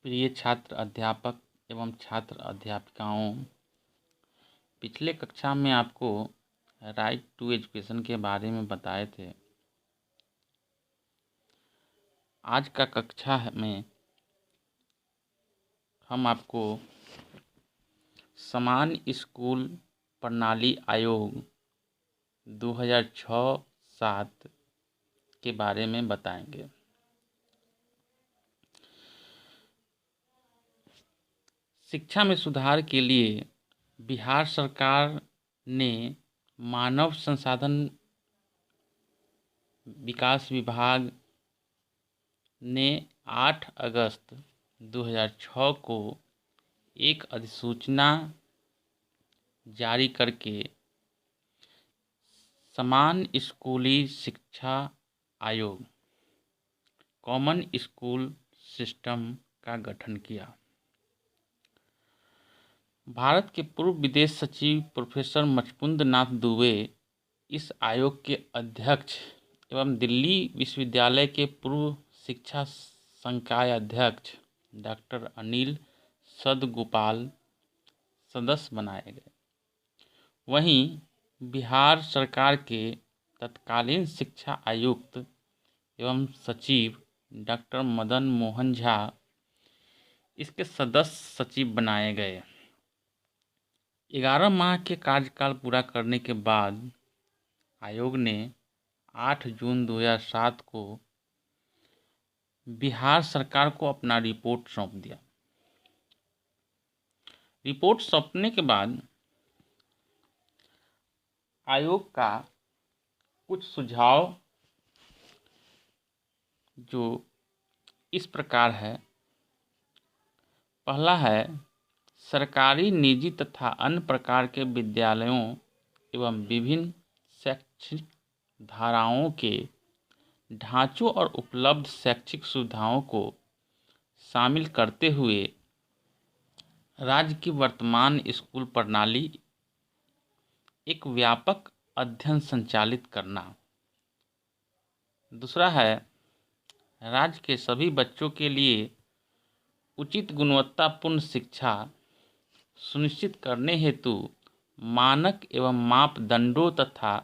प्रिय छात्र अध्यापक एवं छात्र अध्यापिकाओं, पिछले कक्षा में आपको राइट टू एजुकेशन के बारे में बताए थे। आज का कक्षा में हम आपको समान स्कूल प्रणाली आयोग 2006-07 के बारे में बताएंगे। शिक्षा में सुधार के लिए बिहार सरकार ने मानव संसाधन विकास विभाग ने 8 अगस्त 2006 को एक अधिसूचना जारी करके समान स्कूली शिक्षा आयोग कॉमन स्कूल सिस्टम का गठन किया। भारत के पूर्व विदेश सचिव प्रोफेसर मचमुंद नाथ दुबे इस आयोग के अध्यक्ष एवं दिल्ली विश्वविद्यालय के पूर्व शिक्षा संकाय अध्यक्ष डॉक्टर अनिल सदगोपाल सदस्य बनाए गए। वहीं बिहार सरकार के तत्कालीन शिक्षा आयुक्त एवं सचिव डॉक्टर मदन मोहन झा इसके सदस्य सचिव बनाए गए। 11 माह के कार्यकाल पूरा करने के बाद आयोग ने 8 जून 2007 को बिहार सरकार को अपना रिपोर्ट सौंप दिया। रिपोर्ट सौंपने के बाद आयोग का कुछ सुझाव जो इस प्रकार है। पहला है, सरकारी, निजी तथा अन्य प्रकार के विद्यालयों एवं विभिन्न शैक्षिक धाराओं के ढांचों और उपलब्ध शैक्षिक सुविधाओं को शामिल करते हुए राज्य की वर्तमान स्कूल प्रणाली एक व्यापक अध्ययन संचालित करना। दूसरा है, राज्य के सभी बच्चों के लिए उचित गुणवत्तापूर्ण शिक्षा सुनिश्चित करने हेतु मानक एवं मापदंडों तथा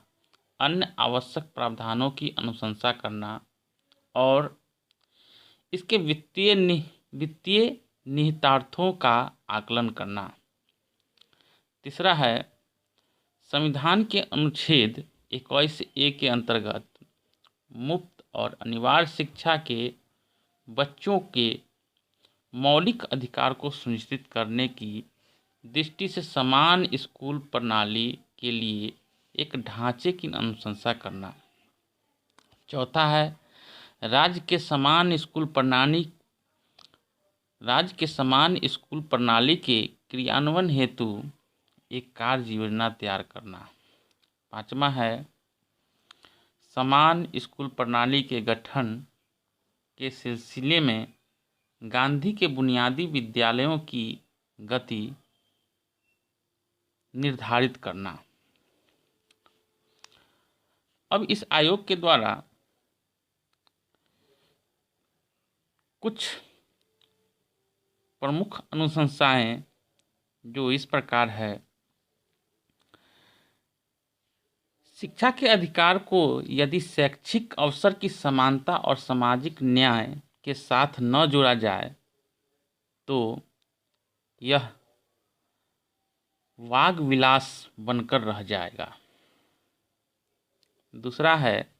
अन्य आवश्यक प्रावधानों की अनुशंसा करना और इसके वित्तीय निहितार्थों का आकलन करना। तीसरा है, संविधान के अनुच्छेद 21A के अंतर्गत मुफ्त और अनिवार्य शिक्षा के बच्चों के मौलिक अधिकार को सुनिश्चित करने की दृष्टि से समान स्कूल प्रणाली के लिए एक ढांचे की अनुशंसा करना। चौथा है, राज्य के समान स्कूल प्रणाली के क्रियान्वयन हेतु एक कार्य योजना तैयार करना। पांचवा है, समान स्कूल प्रणाली के गठन के सिलसिले में गांधी के बुनियादी विद्यालयों की गति निर्धारित करना। अब इस आयोग के द्वारा कुछ प्रमुख अनुशंसाएं जो इस प्रकार है। शिक्षा के अधिकार को यदि शैक्षिक अवसर की समानता और सामाजिक न्याय के साथ न जोड़ा जाए तो यह वाग विलास बनकर रह जाएगा। दूसरा है,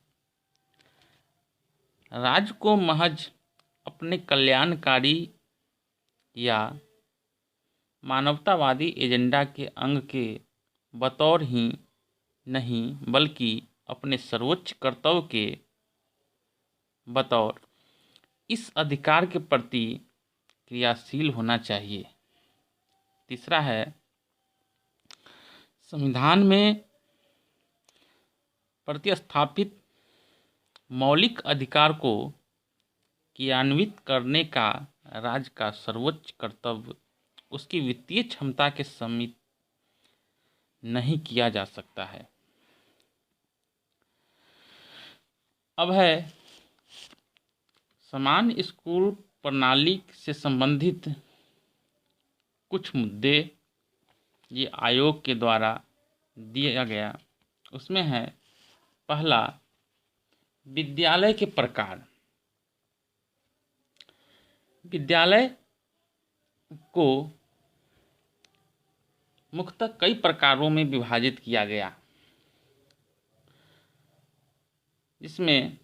राज्य को महज अपने कल्याणकारी या मानवतावादी एजेंडा के अंग के बतौर ही नहीं बल्कि अपने सर्वोच्च कर्तव्य के बतौर इस अधिकार के प्रति क्रियाशील होना चाहिए। तीसरा है, संविधान में प्रतिस्थापित मौलिक अधिकार को क्रियान्वित करने का राज्य का सर्वोच्च कर्तव्य उसकी वित्तीय क्षमता के सीमित नहीं किया जा सकता है। अब है, समान स्कूल प्रणाली से संबंधित कुछ मुद्दे ये आयोग के द्वारा दिया गया, उसमें है पहला, विद्यालय के प्रकार। विद्यालय को मुख्यतः कई प्रकारों में विभाजित किया गया, जिसमें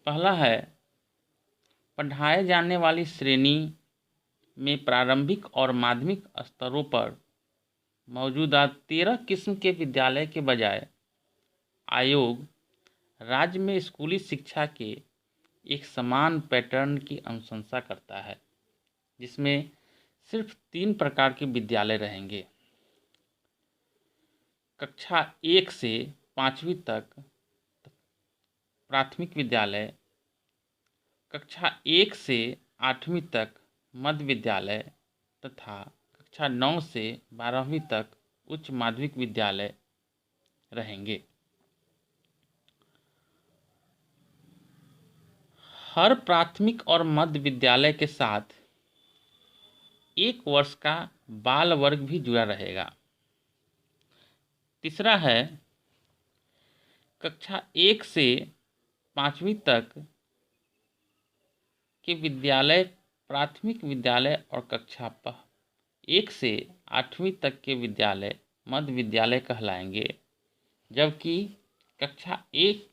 पहला है पढ़ाए जाने वाली श्रेणी में प्रारंभिक और माध्यमिक स्तरों पर मौजूदा 13 किस्म के विद्यालय के बजाय आयोग राज्य में स्कूली शिक्षा के एक समान पैटर्न की अनुशंसा करता है, जिसमें सिर्फ 3 प्रकार के विद्यालय रहेंगे। कक्षा 1 से 5वीं तक प्राथमिक विद्यालय, कक्षा 1 से 8वीं तक मध्य विद्यालय तथा कक्षा 9 से 12वीं तक उच्च माध्यमिक विद्यालय रहेंगे। हर प्राथमिक और मध्य विद्यालय के साथ 1 वर्ष का बाल वर्ग भी जुड़ा रहेगा। तीसरा है कक्षा 1 से 5वीं तक के विद्यालय प्राथमिक विद्यालय और कक्षा 1 से 8वीं तक के विद्यालय मध्य विद्यालय कहलाएंगे, जबकि कक्षा 1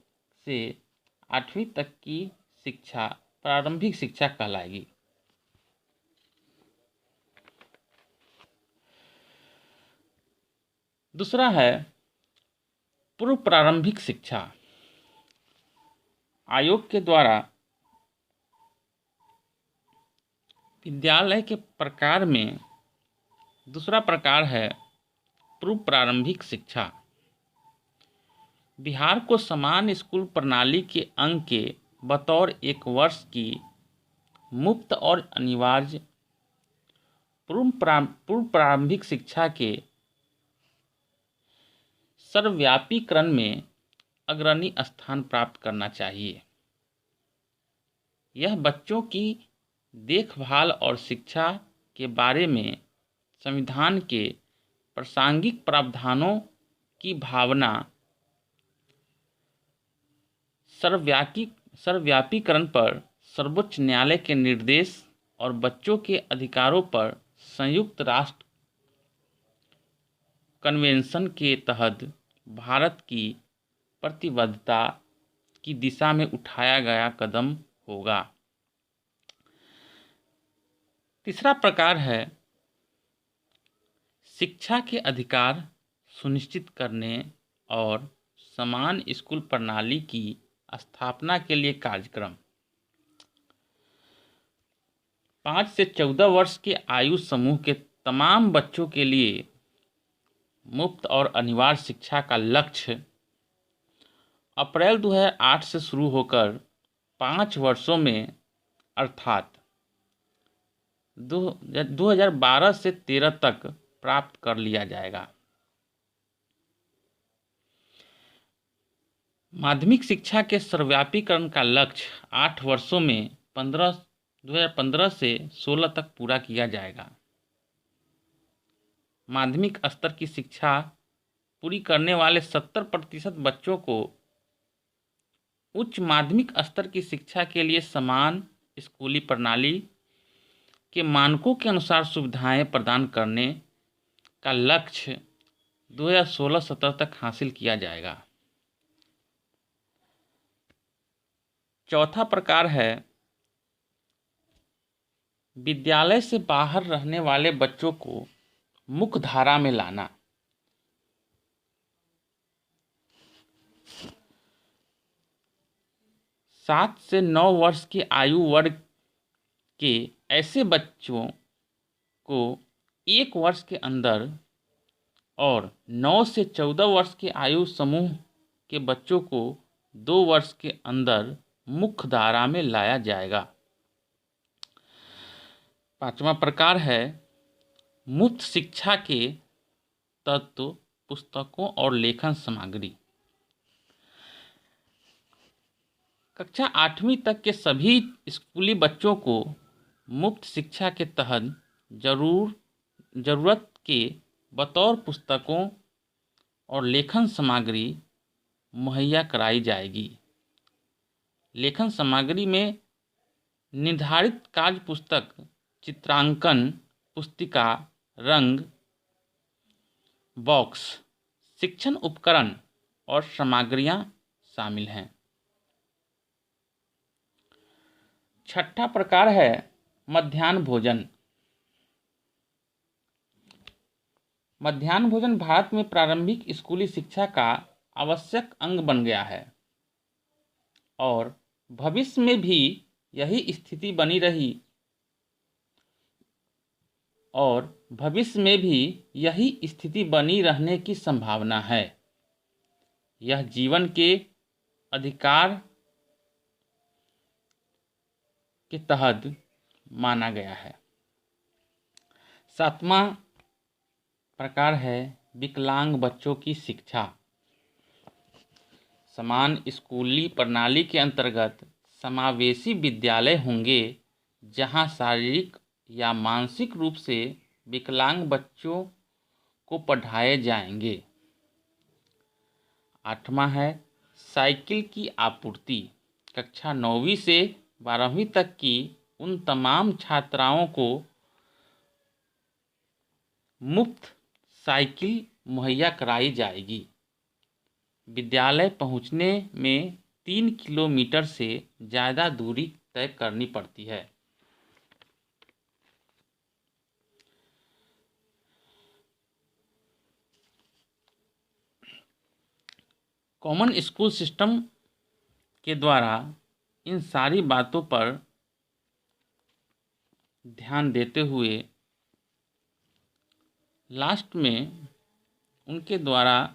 से 8वीं तक की शिक्षा प्रारंभिक शिक्षा कहलाएगी। दूसरा है पूर्व प्रारंभिक शिक्षा। आयोग के द्वारा विद्यालय के प्रकार में दूसरा प्रकार है पूर्व प्रारंभिक शिक्षा। बिहार को समान स्कूल प्रणाली के अंग के बतौर 1 वर्ष की मुफ्त और अनिवार्य पूर्व प्रारंभिक शिक्षा के सर्वव्यापीकरण में अग्रणी स्थान प्राप्त करना चाहिए। यह बच्चों की देखभाल और शिक्षा के बारे में संविधान के प्रासंगिक प्रावधानों की भावना सर्वव्यापीकरण पर सर्वोच्च न्यायालय के निर्देश और बच्चों के अधिकारों पर संयुक्त राष्ट्र कन्वेंशन के तहत भारत की प्रतिबद्धता की दिशा में उठाया गया कदम होगा। तीसरा प्रकार है शिक्षा के अधिकार सुनिश्चित करने और समान स्कूल प्रणाली की स्थापना के लिए कार्यक्रम। 5 से 14 वर्ष के आयु समूह के तमाम बच्चों के लिए मुफ्त और अनिवार्य शिक्षा का लक्ष्य अप्रैल 2008 से शुरू होकर 5 वर्षों में अर्थात 2012 से 13 तक प्राप्त कर लिया जाएगा। माध्यमिक शिक्षा के सर्वव्यापीकरण का लक्ष्य 8 वर्षों में 2015 से 16 तक पूरा किया जाएगा। माध्यमिक स्तर की शिक्षा पूरी करने वाले 70% बच्चों को उच्च माध्यमिक स्तर की शिक्षा के लिए समान स्कूली प्रणाली के मानकों के अनुसार सुविधाएं प्रदान करने का लक्ष्य 2016-17 तक हासिल किया जाएगा। चौथा प्रकार है विद्यालय से बाहर रहने वाले बच्चों को मुख्य धारा में लाना। सात से 9 वर्ष की आयु वर्ग के ऐसे बच्चों को 1 वर्ष के अंदर और 9 से 14 वर्ष के आयु समूह के बच्चों को 2 वर्ष के अंदर मुख्य धारा में लाया जाएगा। 5वां प्रकार है मुफ्त शिक्षा के तत्व, पुस्तकों और लेखन सामग्री। कक्षा 8वीं तक के सभी स्कूली बच्चों को मुफ्त शिक्षा के तहत ज़रूरत के बतौर पुस्तकों और लेखन सामग्री मुहैया कराई जाएगी। लेखन सामग्री में निर्धारित कार्य पुस्तक, चित्रांकन पुस्तिका, रंग बॉक्स, शिक्षण उपकरण और सामग्रियां शामिल हैं। छठा प्रकार है मध्याह्न भोजन। मध्याह्न भोजन भारत में प्रारंभिक स्कूली शिक्षा का आवश्यक अंग बन गया है और भविष्य में भी यही स्थिति बनी रही और भविष्य में भी यही स्थिति बनी रहने की संभावना है। यह जीवन के अधिकार के तहत माना गया है। सातवां प्रकार है विकलांग बच्चों की शिक्षा। समान स्कूली प्रणाली के अंतर्गत समावेशी विद्यालय होंगे जहां शारीरिक या मानसिक रूप से विकलांग बच्चों को पढ़ाए जाएंगे। आठवां है साइकिल की आपूर्ति। कक्षा 9वीं से 12वीं तक की उन तमाम छात्राओं को मुफ्त साइकिल मुहैया कराई जाएगी। विद्यालय पहुंचने में 3 किलोमीटर से ज़्यादा दूरी तय करनी पड़ती है। कॉमन स्कूल सिस्टम के द्वारा इन सारी बातों पर ध्यान देते हुए लास्ट में उनके द्वारा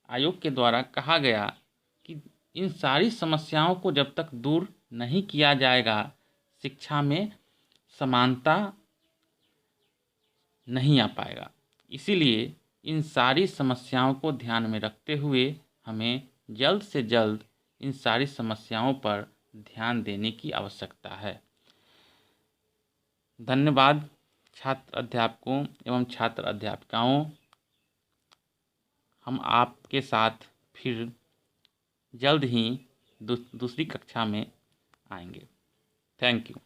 आयोग के द्वारा कहा गया कि इन सारी समस्याओं को जब तक दूर नहीं किया जाएगा शिक्षा में समानता नहीं आ पाएगा। इसीलिए इन सारी समस्याओं को ध्यान में रखते हुए हमें जल्द से जल्द इन सारी समस्याओं पर ध्यान देने की आवश्यकता है। धन्यवाद छात्र अध्यापकों एवं छात्र अध्यापिकाओं। हम आपके साथ फिर जल्द ही दूसरी कक्षा में आएंगे। Thank you.